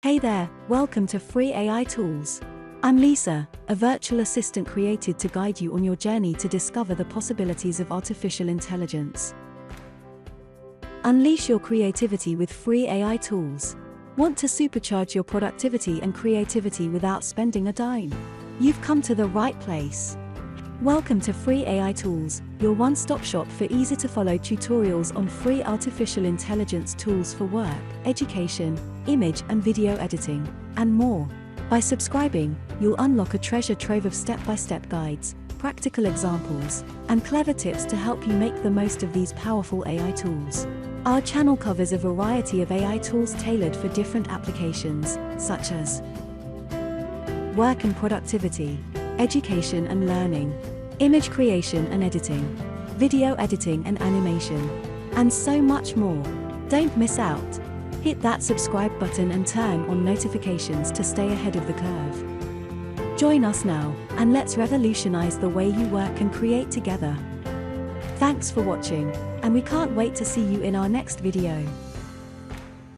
Hey there, welcome to Free AI Tools. I'm Lisa, a virtual assistant created to guide you on your journey to discover the possibilities of artificial intelligence. Unleash your creativity with free AI tools. Want to supercharge your productivity and creativity without spending a dime? You've come to the right place. Welcome to Free AI Tools, your one-stop shop for easy-to-follow tutorials on free artificial intelligence tools for work, education, image and video editing, and more. By subscribing, you'll unlock a treasure trove of step-by-step guides, practical examples, and clever tips to help you make the most of these powerful AI tools. Our channel covers a variety of AI tools tailored for different applications, such as work and productivity, education and learning, image creation and editing, video editing and animation, and so much more. Don't miss out. Hit that subscribe button and turn on notifications to stay ahead of the curve. Join us now, and let's revolutionize the way you work and create together. Thanks for watching, and we can't wait to see you in our next video.